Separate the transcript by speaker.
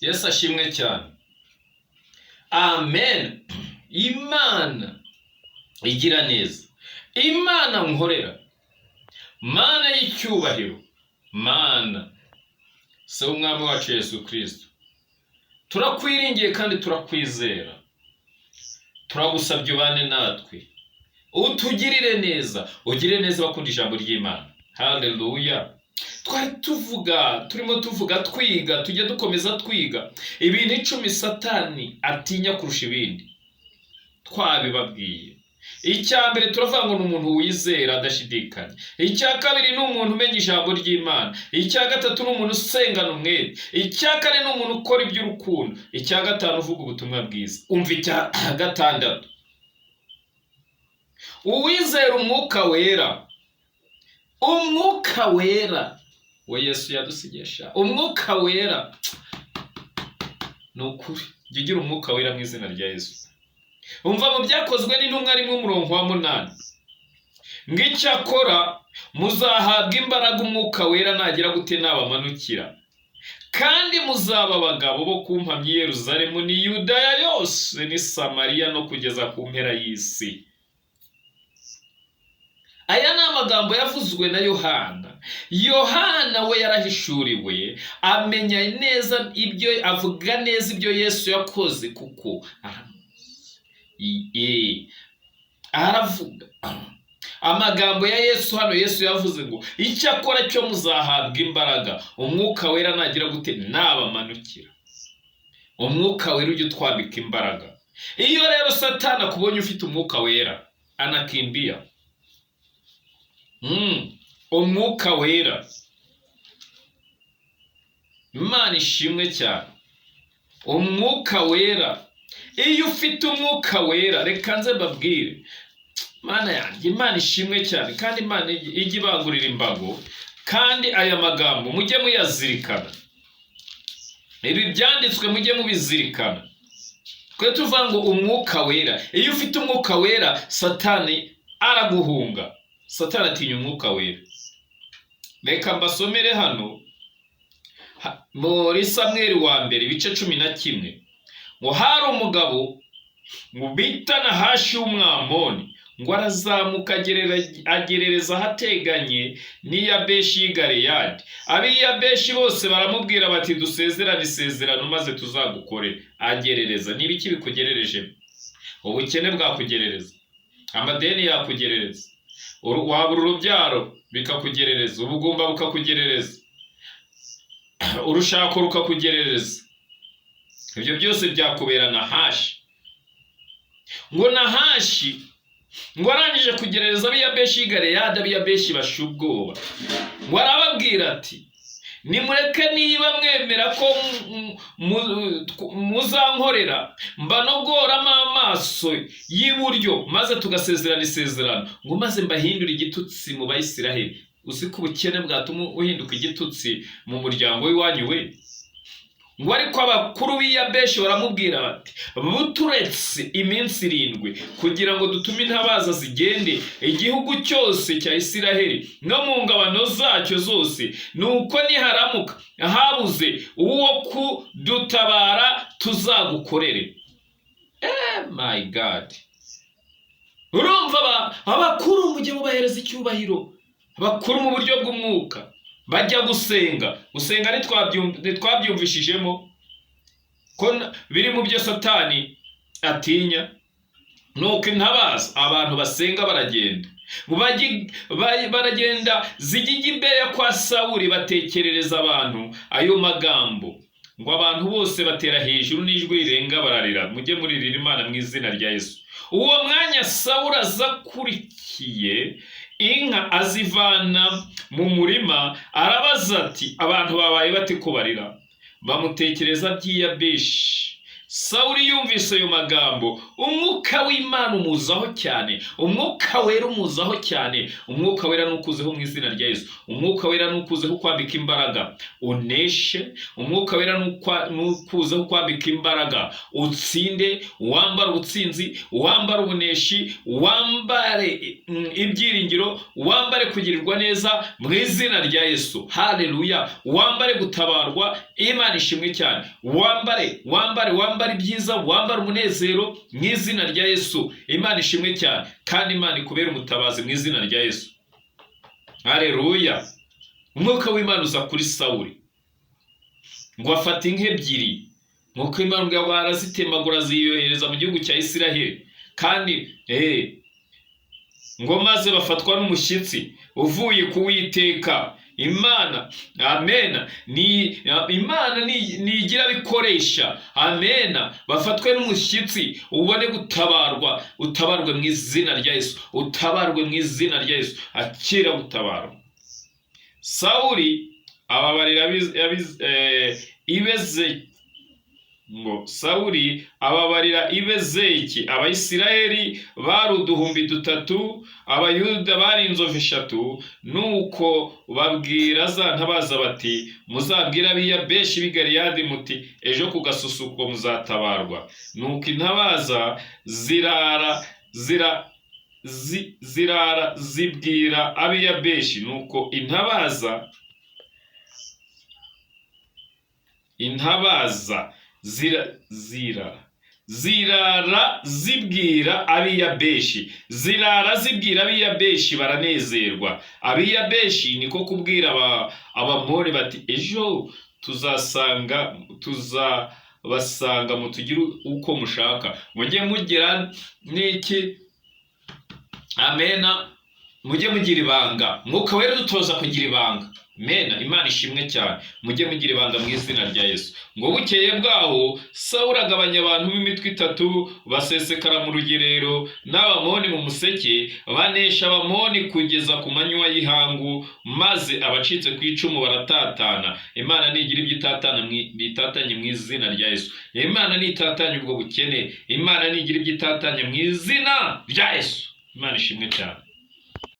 Speaker 1: Yesu ashimwe cyane. Amen. Imana igira neza, Imana nkorera, Mana y'icyubahiro, Mana se w'umwami wacu Yesu Kristo, turakwiringiye kandi turakwizera, turagusabye ubane natwe, utugirire neza, ugire neza bakunda ijambo ry'Imana. Haleluya. Twari turimo tuvuga twiga, tujya dukomeza twiga ibintu 10 Satani atinya kurusha ibindi. Twabibabwiye. Icya mbere turavuga ngo ni umuntu wizera adashidikanya. Icya kabiri ni umuntu umenya ijambo ry'Imana. Icya gatatu ni umuntu usengana umwete. Icya kane ni umuntu ukora iby'urukundo. Icya gatanu uvuga ubutumwa bwiza. Umva icya gatandatu, uwizera umwuka wera. Umwuka wera we Yesu yadusigesha. Umwuka wera ni ukuri. Jya ugira umwuka wera mu izina rya Yesu. Umva mu byakozwe n'intumwa rimwe umurongo wa 8, ngo icyakora muzahabwa imbaraga umwuka wera nagira gute nabamanukira, kandi muzaba abagabo bo kumpamya i Yerusalemu ni Yudaya yose ni Samariya no kugeza ku mpera y'isi. Aya ni amagambo yavuzwe na Yohana. Yohana we yarahishuriwe, amenya neza ibyo, avuga neza ibyo Yesu yakoze kuko aravuga amagambo ya Yesu. Hano Yesu yavuze ngo icyakora cyo muzahabwa imbaraga umwuka wera nagira gute nabamanukira. Umwuka wera ujya utwambika imbaraga. Iyo rero Satani akubonye ufite umwuka wera anakimbia. Umwuka wera, Imana ishimwe cyane. Umwuka wera, iyo ufite umwuka wera, reka nze mbabwire, Mana yanjye, Imana ishimwe cyane, kandi Imana ijya ibangurira imbago, kandi aya magambo mujye muyazirikana. Ibi byanditswe mujye mubizirikana. Twe tuvuga ngo umwuka wera, iyo ufite umwuka wera Satani araguhunga. Satani atinya umwuka wera. Reka mbasomere hano muri Samweli wa mbere ibice 11, ngo hari umugabo ngo bita Nahashi w'Umwamoni, ngo arazamuka agerereza ahateganye n'i Yabeshi y'i Galeyadi. Ab'i Yabeshi bose baramubwira bati dusezerane isezerano maze tuzagukore. Agerereza. Ni ibiki bikugerereje? Ubukene bwakugerereza, amadeni yakugerereza, wabura urubyaro bikakugerereza, ubugumba bukakugerereza, urushako rukakugerereza. Ibyo byose byakubera Nahashi. Ngo Nahashi ngo arangije kugerereza ab'i Yabeshi y'i Galeyadi, ab'i Yabeshi basha ubwoba. Ngo arababwira ati nimureke niba mwemera ko muzankorera mbanogoramo amaso y'iburyo maze tugasezerana isezerano, ngo maze mbahindura igitutsi mu Bayisiraheli. Uzi ko ubukene bwatuma uhinduka igitutsi mu muryango w'iwanyu we? Ngo ariko abakuru b'i Yabeshi baramubwira bati buturetse iminsi 7 kugira ngo dutume intabaza zigende igihugu cyose cya Isiraheli no mu ngabano zacyo zose, nuko niharamuka habuze uwo kudutabara tuzagukorere. My God. Urumva abakuru mujye mubahereza icyubahiro, abakuru mu buryo bw'umwuka bajya gusenga. Gusenga ntitwabyumvishijemo ko biri mu byo Satani atinya. Nuko intabaza abantu basenga baragenda, baragenda zijya i Gibeya kwa Sawuli batekerereza abantu ayo magambo. Ngo abantu bose batera hejuru n'ijwi rirenga bararira. Mujye muririra Imana mu izina rya Yesu. Uwo mwanya Sawuli azakurikiye inka azivana mu murima, arabaza ati abantu babaye bate ko barira? Bamutekereza by'i Yabeshi Sawuli yumvise ayo magambo, umwuka w'Imana umuzaho cyane, umwuka wera umuzaho cyane. Umwuka wera nukuzeho mu izina rya Yesu. Umwuka wera nukuzeho kwambika imbaraga uneshe. Umwuka wera nukuzeho kwambika imbaraga utsinde, wambara ubutsinzi, wambara ubuneshi, wambare ibyiringiro, wambare kugirirwa neza mu izina rya Yesu. Haleluya. Wambare gutabarwa. Imana ishimwe cyane. Wambare ibyiza, wambare umunezero mu izina rya Yesu. Imana ishimwe cyane, kandi Imana ikubera umutabazi mu izina rya Yesu. Haleluya. Umwuka w'Imana uza kuri Sawuli ngo afata inka ebyiri, nk'uko Imana ngo barazitemagura ziyohereza mu gihugu cya Isiraheli, kandi ngo maze bafatwa n'umushyitsi uvuye ku Uwiteka. Imana, amena, Imana nigira bikoresha, amena, bafatwe n'umushyitsi ubone gutabarwa. Utabarwe mu izina rya Yesu, utabarwe mu izina rya Yesu, akira gutabarwa. Sawuli ababarira Sawuli ababarira Bezeki. Abayisiraheli bari 3,000, Abayuda bari inzovu 3. Nuko babwira za ntabaza bati, muzabwira Abiyabeshi b'i Galeyadi muti, ejo ku gasusuko muzatabarwa. Nuko intabaza zirara zibwira Abiyabeshi. Nuko intabaza zirara zibwira Abiyabeshi. Baranezerwa. Abiyabeshi niko kubwira Abamoni bati, ejo tuzabasanga mutugire uko mushaka. Mujye mugira n'iki, amena, mujye mugira ibanga. Mwuka wera dutoza kugira ibanga. Mena, Imana ishimwe cyane. Mujye mugira ibanga mu izina rya Yesu. Ngo bukeye bwaho Sawuli agabanya abantu b'imitwe 3, basesekara mu rugerero n'Abamoni mu museke, banesha Abamoni kugeza ku manywa y'ihangu, maze abacitse ku icumu baratatana. Imana nigira ibyitatanye mu izina rya Yesu. Imana nitatanye ubwo bukene. Imana nigira ibyitatanye mu izina rya Yesu. Imana ishimwe cyane.